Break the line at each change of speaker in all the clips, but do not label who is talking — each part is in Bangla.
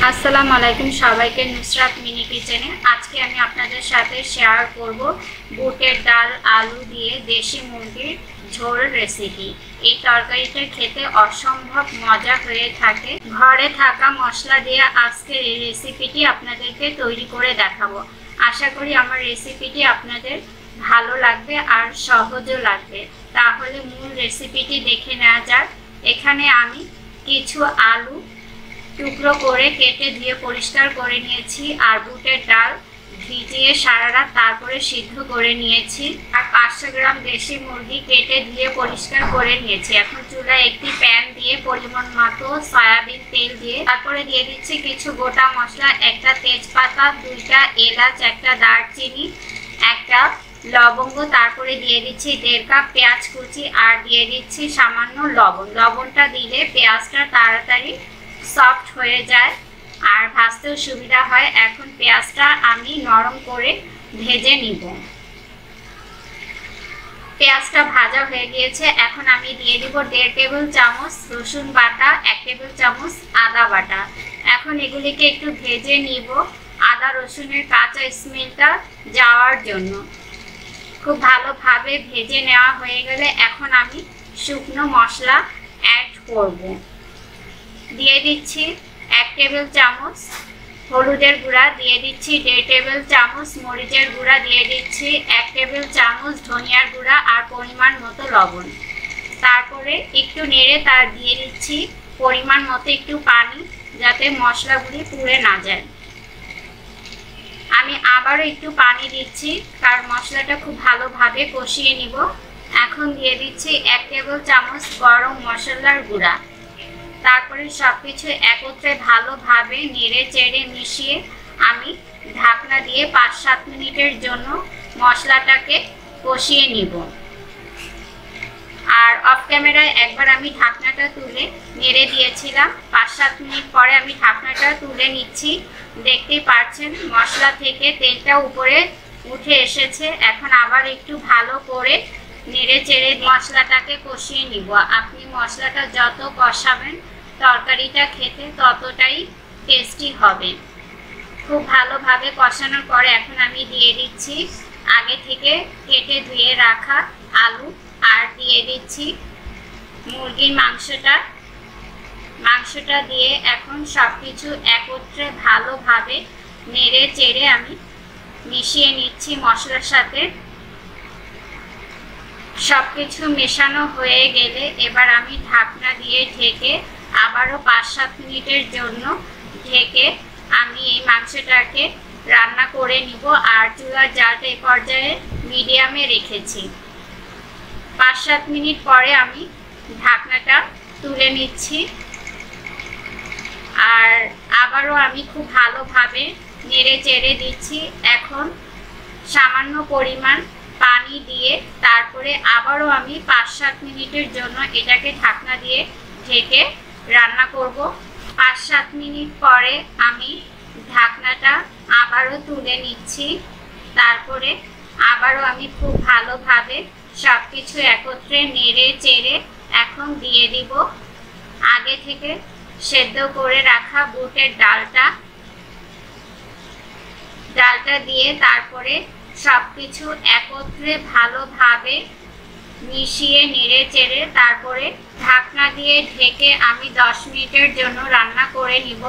আসসালামু আলাইকুম সবাইকে নুসরাত মিনি কিচেনে। আজকে আমি আপনাদের সাথে শেয়ার করব বুটের ডাল আলু দিয়ে দেশি মুরগির ঝোল রেসিপি। এই তরকারিটা খেতে অসম্ভব মজা হয়ে থাকে। ঘরে থাকা মশলা দিয়ে আজকে এই রেসিপিটি আপনাদেরকে তৈরি করে দেখাবো। আশা করি আমার রেসিপিটি আপনাদের ভালো লাগবে আর সহজও লাগবে। তাহলে মূল রেসিপিটি দেখে নেওয়া যাক। এখানে আমি কিছু আলু টুকরো করে কেটে ধুয়ে পরিষ্কার করে নিয়েছি আর বুটের ডাল ভিজিয়ে সারা রাত তারপরে সিদ্ধ করে নিয়েছি আর 500 গ্রাম দেশি মুরগি কেটে ধুয়ে পরিষ্কার করে নিয়েছি। এখন চুলায় একটি প্যান দিয়ে পরিমাণ মতো সয়াবিন তেল দিয়ে তারপরে দিয়ে দিচ্ছি কিছু গোটা মশলা, একটা তেজপাতা, 2টা এলাচ, একটা দারচিনি, একটা লবঙ্গ, তারপরে দিয়ে দিচ্ছি 1.5 কাপ পেঁয়াজ কুচি আর দিয়ে দিচ্ছি সামান্য লবণ। লবণটা দিলে পেঁয়াজটা তাড়াতাড়ি সফট হয়ে যায় আর ভাজতেও সুবিধা হয়। এখন পেঁয়াজটা আমি নরম করে ভেজে নিব। পেঁয়াজটা ভাজা হয়ে গিয়েছে। এখন আমি দিয়ে দিব 1.5 টেবিল চামচ রসুন বাটা, 1 টেবিল চামচ আদা বাটা। এখন এগুলিকে একটু ভেজে নিব আদা রসুনের কাঁচা স্মেলটা যাওয়ার জন্য। খুব ভালোভাবে ভেজে নেওয়া হয়ে গেলে এখন আমি শুকনো মশলা অ্যাড করব। দিয়ে দিচ্ছি 1 টেবিল চামচ হলুদের গুঁড়া, দিয়ে দিচ্ছি 1.5 টেবিল চামচ মরিচের গুঁড়া, দিয়ে দিচ্ছি 1 টেবিল চামচ ধনিয়ার গুঁড়া আর পরিমাণ মতো লবণ। তারপরে একটু নেড়ে তার দিয়ে দিচ্ছি পরিমাণ মতো একটু পানি, যাতে মশলাগুলি পুড়ে না যায়। আমি আবারও একটু পানি দিচ্ছি কারণ মশলাটা খুব ভালোভাবে কষিয়ে নিব। এখন দিয়ে দিচ্ছি 1 টেবিল চামচ গরম মশলার গুঁড়া। তারপরে সবকিছু একত্রে ভালোভাবে নেড়ে চেড়ে মিশিয়ে আমি ঢাকনা দিয়ে 5-7 মিনিটের জন্য মশলাটাকে কষিয়ে নিব। আর অফ ক্যামেরায় একবার আমি ঢাকনাটা তুলে নেড়ে দিয়েছিলাম। 5-7 মিনিট পরে আমি ঢাকনাটা তুলে নিচ্ছি। দেখতেই পাচ্ছেন মশলা থেকে তেলটা উপরে উঠে এসেছে। এখন আবার একটু ভালো করে নেড়ে চেড়ে মশলাটাকে কষিয়ে নিব। আপনি মশলাটা যত কষাবেন তরকারিটা খেতে ততটাই টেস্টি হবে। খুব ভালোভাবে কষানোর পরে এখন আমি দিয়ে দিচ্ছি আগে থেকে কেটে ধুয়ে রাখা আলু আর দিয়ে দিচ্ছি মুরগির মাংসটা দিয়ে এখন সবকিছু একত্রে ভালোভাবে নেড়ে চেড়ে আমি মিশিয়ে নিচ্ছি মশলার সাথে। সবকিছু মেশানো হয়ে গেলে এবার আমি ঢাকনা দিয়ে ঢেকে আবারও 5-7 মিনিটের জন্য ঢেকে আমি এই মাংসটাকে রান্না করে নিব। আর চুলার জালটা এই পর্যায়ে মিডিয়ামে রেখেছি। 5-7 মিনিট পরে আমি ঢাকনাটা তুলে নিচ্ছি আর আবারও আমি খুব ভালোভাবে নেড়ে চেড়ে দিচ্ছি। এখন সামান্য পরিমাণ পানি দিয়ে তারপরে আবারও আমি 5-7 মিনিটের জন্য এটাকে ঢাকনা দিয়ে ঢেকে রান্না করব। 5-7 মিনিট পরে আমি ঢাকনাটা আবারও তুলে নিচ্ছি। তারপরে আবারও আমি খুব ভালোভাবে সবকিছু একত্রে নেড়ে চেড়ে এখন দিয়ে দিব আগে থেকে সেদ্ধ করে রাখা বুটের ডালটা দিয়ে তারপরে সবকিছু একত্রে ভালোভাবে মিশিয়ে নেড়ে চেড়ে তারপরে ঢাকনা দিয়ে ঢেকে আমি 10 মিনিটের জন্য রান্না করে নিব।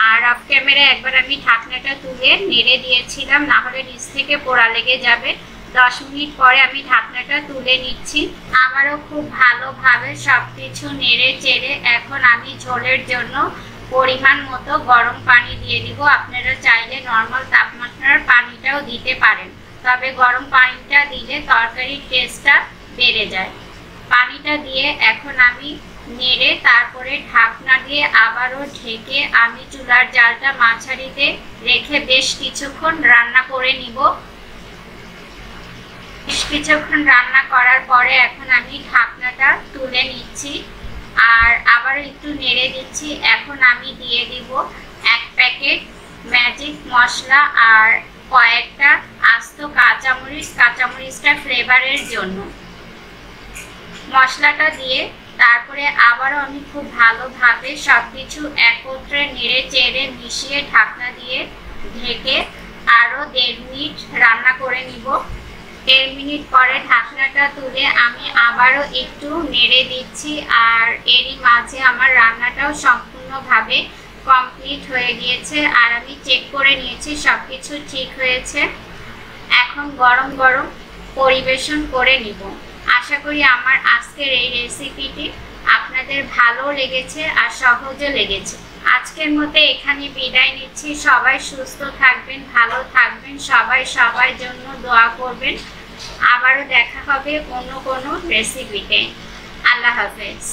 আর অফ ক্যামেরায় একবার আমি ঢাকনাটা তুলে নেড়ে দিয়েছিলাম, না হলে নিচ থেকে পোড়া লেগে যাবে। 10 মিনিট পরে আমি ঢাকনাটা তুলে নিচ্ছি। আবারও খুব ভালোভাবে সবকিছু নেড়ে চেড়ে এখন আমি ঝোলের জন্য পরিমাণ মতো গরম পানি দিয়ে দিব। আপনারা চাইলে নর্মাল তাপমাত্রার পানিটাও দিতে পারেন, তবে গরম পানিটা দিলে তরকারির টেস্টটা বেড়ে যায়। পানিটা দিয়ে এখন আমি নেড়ে তারপরে ঢাকনা দিয়ে আবারও ঢেকে আমি চুলার জালটা মাঝারিতে রেখে বেশ কিছুক্ষণ রান্না করে নিব। বেশ কিছুক্ষণ রান্না করার পরে এখন আমি ঢাকনাটা তুলে নিচ্ছি আর আবার একটু নেড়ে দিচ্ছি। এখন আমি দিয়ে দিব 1 প্যাকেট ম্যাজিক মশলা আর কয়েকটা আস্ত কাঁচামরিচটা ফ্লেভারের জন্য। মশলাটা দিয়ে তারপরে আবারও আমি খুব ভালোভাবে সব কিছু একত্রে নেড়ে চেড়ে মিশিয়ে ঢাকনা দিয়ে ঢেকে আরও 1.5 মিনিট রান্না করে নিব। 1.5 মিনিট পরে ঢাকনাটা তুলে আমি আবারও একটু নেড়ে দিচ্ছি, আর এরই মাঝে আমার রান্নাটাও সম্পূর্ণভাবে কমপ্লিট হয়ে গিয়েছে আর আমি চেক করে নিয়েছি সব কিছু ঠিক হয়েছে। এখন গরম গরম পরিবেশন করে নিব। আশা করি আমার আজকের এই রেসিপিটি আপনাদের ভালো লেগেছে আর সহজে লেগেছে। আজকের মতো এখানে বিদায় নিচ্ছি। সবাই সুস্থ থাকবেন, ভালো থাকবেন, সবাই সবার জন্য দোয়া করবেন। আবারও দেখা হবে অন্য কোনো রেসিপিতে। আল্লাহ হাফেজ।